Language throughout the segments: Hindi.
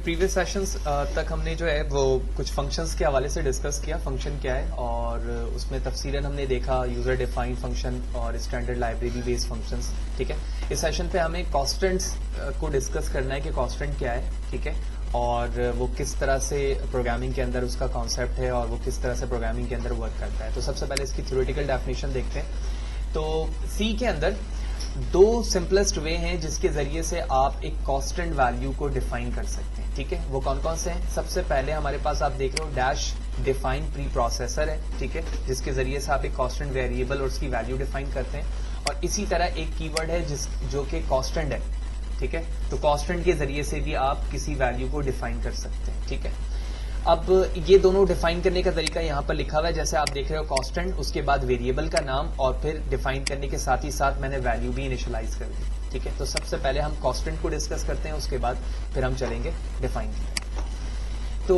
प्रीवियस सेशंस तक हमने जो है वो कुछ फंक्शंस के हवाले से डिस्कस किया, फंक्शन क्या है, और उसमें तफसीलन हमने देखा यूजर डिफाइंड फंक्शन और स्टैंडर्ड लाइब्रेरी बेस्ड फंक्शंस। ठीक है, इस सेशन पे हमें कॉन्स्टेंट्स को डिस्कस करना है कि कॉन्स्टेंट क्या है, ठीक है, और वो किस तरह से प्रोग्रामिंग के अंदर उसका कॉन्सेप्ट है और वो किस तरह से प्रोग्रामिंग के अंदर वर्क करता है। तो सबसे पहले इसकी थ्योरेटिकल डेफिनेशन देखते हैं। तो सी के अंदर दो सिंपलेस्ट वे हैं जिसके जरिए से आप एक कांस्टेंट वैल्यू को डिफाइन कर सकते हैं। ठीक है, वो कौन कौन से हैं? सबसे पहले हमारे पास आप देख रहे हो डैश डिफाइन प्री प्रोसेसर है, ठीक है, जिसके जरिए से आप एक कांस्टेंट वेरिएबल और उसकी वैल्यू डिफाइन करते हैं। और इसी तरह एक कीवर्ड है जो कि कांस्टेंट है, ठीक है, तो कांस्टेंट के जरिए से भी आप किसी वैल्यू को डिफाइन कर सकते हैं। ठीक है, अब ये दोनों डिफाइन करने का तरीका यहाँ पर लिखा हुआ है, जैसे आप देख रहे हो कांस्टेंट, उसके बाद वेरिएबल का नाम और फिर डिफाइन करने के साथ ही साथ मैंने वैल्यू भी इनिशियलाइज कर दी। ठीक है, तो सबसे पहले हम कांस्टेंट को डिस्कस करते हैं, उसके बाद फिर हम चलेंगे डिफाइन की। तो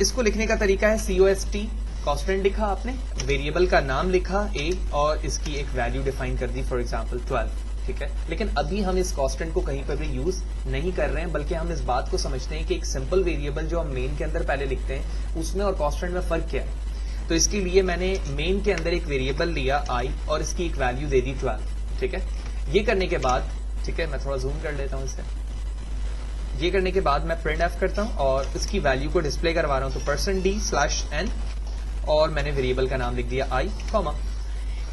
इसको लिखने का तरीका है COST, कांस्टेंट लिखा आपने, वेरिएबल का नाम लिखा a और इसकी एक वैल्यू डिफाइन कर दी, फॉर एग्जाम्पल 12। ठीक है, लेकिन अभी हम इस कांस्टेंट को कहीं पर भी यूज नहीं कर रहे हैं, बल्कि हम इस बात को समझते हैं कि एक सिंपल वेरिएबल जो हम मेन के अंदर पहले लिखते हैं उसमें और कांस्टेंट में फर्क क्या है। तो इसके लिए मैंने मेन के अंदर एक वेरिएबल लिया i और इसकी एक वैल्यू दे दी 12। ठीक है, ये करने के बाद, ठीक है, मैं थोड़ा जूम कर लेता हूं इसे, ये करने के बाद मैं प्रिंट एफ करता हूं और इसकी वैल्यू को डिस्प्ले करवा रहा हूं। तो %d/n और मैंने वेरिएबल का नाम लिख दिया i, कॉमा।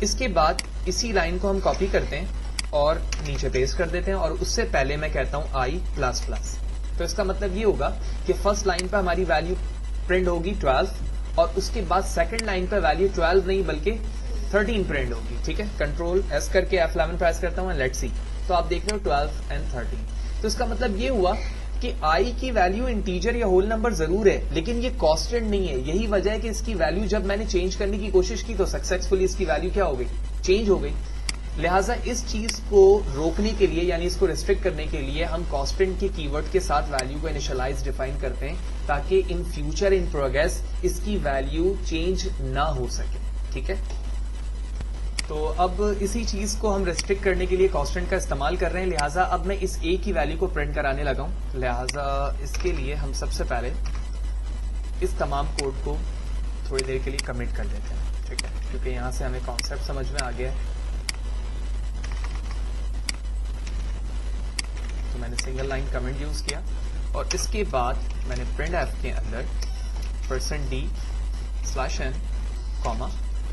इसके बाद इसी लाइन को हम कॉपी करते हैं और नीचे पेस्ट कर देते हैं और उससे पहले मैं कहता हूं i++। तो इसका मतलब ये होगा कि फर्स्ट लाइन पे हमारी वैल्यू प्रिंट होगी 12 और उसके बाद सेकंड लाइन पे वैल्यू 12 नहीं बल्कि 13 प्रिंट होगी। ठीक है, कंट्रोल S करके F11 प्रेस करता हूं, लेट्स सी। तो आप देख रहे हो 12 और 13। तो इसका मतलब ये हुआ कि i की वैल्यू इंटीजर या होल नंबर जरूर है, लेकिन ये कांस्टेंट नहीं है। यही वजह है कि इसकी वैल्यू जब मैंने चेंज करने की कोशिश की तो सक्सेसफुली इसकी वैल्यू क्या हो गई, चेंज हो गई। लिहाजा इस चीज को रोकने के लिए, यानी इसको रिस्ट्रिक्ट करने के लिए, हम कांस्टेंट के कीवर्ड के साथ वैल्यू को इनिशियलाइज डिफाइन करते हैं ताकि इन फ्यूचर इन प्रोग्रेस इसकी वैल्यू चेंज ना हो सके। ठीक है, तो अब इसी चीज को हम रिस्ट्रिक्ट करने के लिए कांस्टेंट का इस्तेमाल कर रहे हैं। लिहाजा अब मैं इस a की वैल्यू को प्रिंट कराने लगा हूं। लिहाजा इसके लिए हम सबसे पहले इस तमाम कोड को थोड़ी देर के लिए कमिट कर देते हैं। ठीक है, क्योंकि यहां से हमें कॉन्सेप्ट समझ में आ गया है। तो मैंने सिंगल लाइन कमेंट यूज किया और इसके बाद मैंने प्रिंट एफ के अंदर %d/n,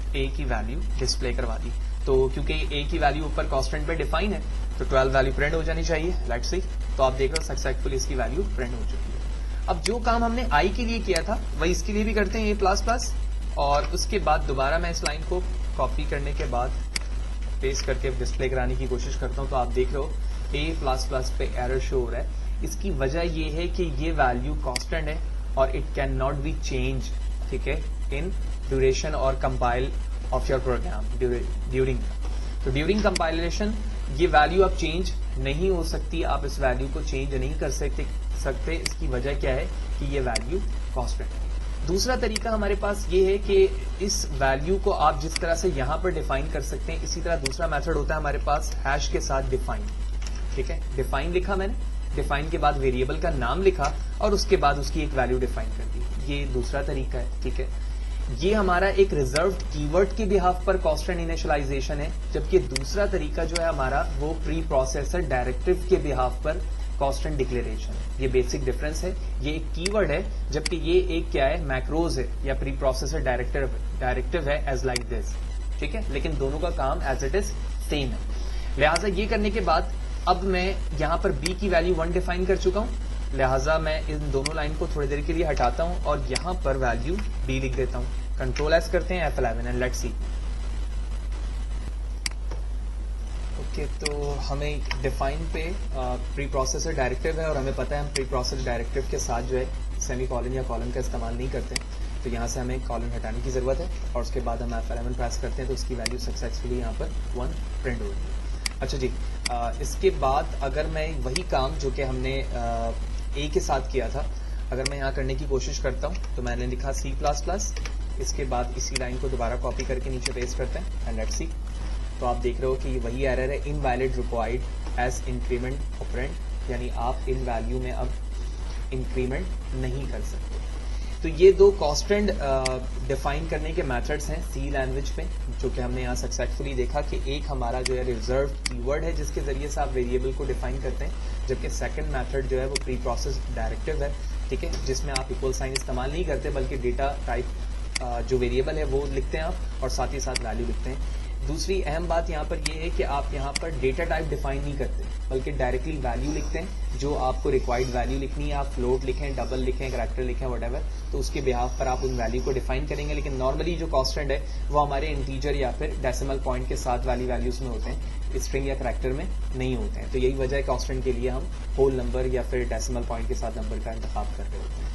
a की वैल्यू डिस्प्ले करवा दी। तो क्योंकि a की वैल्यू ऊपर कांस्टेंट पे डिफाइन है तो 12 वैल्यू प्रिंट हो जानी चाहिए, लेट्स सी। तो आप देख रहे हो सक्सेसफुली इसकी वैल्यू प्रिंट हो चुकी है। अब जो काम हमने i के लिए किया था वही इसके लिए भी करते हैं, a++, और उसके बाद दोबारा मैं इस लाइन को कॉपी करने के बाद पेस्ट करके डिस्प्ले कराने की कोशिश करता हूं। तो आप देख रहे हो a++ पे एरर शो हो रहा है। इसकी वजह ये है कि ये वैल्यू कांस्टेंट है और it can not be change, ठीक है, इन ड्यूरेशन और compile of your program during. तो ड्यूरिंग कंपाइलेशन ये वैल्यू अब चेंज नहीं हो सकती, आप इस वैल्यू को चेंज नहीं कर सकते। इसकी वजह क्या है कि ये वैल्यू कांस्टेंट है। दूसरा तरीका हमारे पास ये है कि इस वैल्यू को आप जिस तरह से यहां पर डिफाइन कर सकते हैं, इसी तरह दूसरा मेथड होता है हमारे पास हैश के साथ डिफाइन। ठीक है, डिफाइन लिखा मैंने, डिफाइन के बाद वेरिएबल का नाम लिखा और उसके बाद उसकी एक वैल्यू डिफाइन कर दी। ये दूसरा तरीका है। ठीक है, ये हमारा एक रिजर्व्ड कीवर्ड के बिहाफ पर कांस्टेंट इनिशियलाइजेशन है, जबकि दूसरा तरीका जो है हमारा वो प्री प्रोसेसर डायरेक्टिव के बिहाफ पर कांस्टेंट डिक्लेरेशन है। ये बेसिक डिफरेंस है। ये एक कीवर्ड है जबकि ये एक क्या है, मैक्रोज है या प्री प्रोसेसर डायरेक्टिव है, एज लाइक दिस। ठीक है, लेकिन दोनों का काम एज इट इज सेम है। लिहाजा ये करने के बाद अब मैं यहां पर b की वैल्यू 1 डिफाइन कर चुका हूं। लिहाजा मैं इन दोनों लाइन को थोड़ी देर के लिए हटाता हूं और यहां पर वैल्यू b लिख देता हूं। कंट्रोल S करते हैं, F11 and let's see. Okay, तो हमें डिफाइन पे प्री प्रोसेसर डायरेक्टिव है और हमें पता है हम प्री प्रोसेसर डायरेक्टिव के साथ जो है सेमी कॉलन या कॉलन का इस्तेमाल नहीं करते। तो यहाँ से हमें कॉलन हटाने की जरूरत है और उसके बाद हम F11 प्रेस करते हैं तो उसकी वैल्यू सक्सेसफुली यहाँ पर 1 प्रिंट हो गई। अच्छा जी, इसके बाद अगर मैं वही काम जो कि हमने a के साथ किया था, अगर मैं यहाँ करने की कोशिश करता हूँ तो मैंने लिखा C++, इसके बाद इसी लाइन को दोबारा कॉपी करके नीचे पेस्ट करते हैं एंड लेट्स सी। तो आप देख रहे हो कि वही एरर है, invalid required as increment operand, यानी आप इन वैल्यू में अब इंक्रीमेंट नहीं कर सकते। तो ये दो कॉन्स्टेंट डिफाइन करने के मेथड्स हैं सी लैंग्वेज में, जो कि हमने यहाँ सक्सेसफुली देखा कि एक हमारा जो है रिजर्व कीवर्ड है जिसके जरिए से आप वेरिएबल को डिफाइन करते हैं, जबकि सेकंड मेथड जो है वो प्री प्रोसेस डायरेक्टिव है, ठीक है, जिसमें आप इक्वल साइन इस्तेमाल नहीं करते बल्कि डेटा टाइप जो वेरिएबल है वो लिखते हैं आप और साथ ही साथ वैल्यू लिखते हैं। दूसरी अहम बात यहाँ पर यह है कि आप यहाँ पर डेटा टाइप डिफाइन नहीं करते बल्कि डायरेक्टली वैल्यू लिखते हैं। जो आपको रिक्वायर्ड वैल्यू लिखनी है, आप फ्लोट लिखें, डबल लिखें, करैक्टर लिखें, व्हाटएवर, तो उसके बिहाफ पर आप उन वैल्यू को डिफाइन करेंगे। लेकिन नॉर्मली जो कांस्टेंट है वो हमारे इंटीजर या फिर डेसिमल पॉइंट के साथ वाली वैल्यूज में होते हैं, स्ट्रिंग या करैक्टर में नहीं होते हैं। तो यही वजह है कांस्टेंट के लिए हम होल नंबर या फिर डेसिमल पॉइंट के साथ नंबर का इंतखाब कर रहे होते हैं।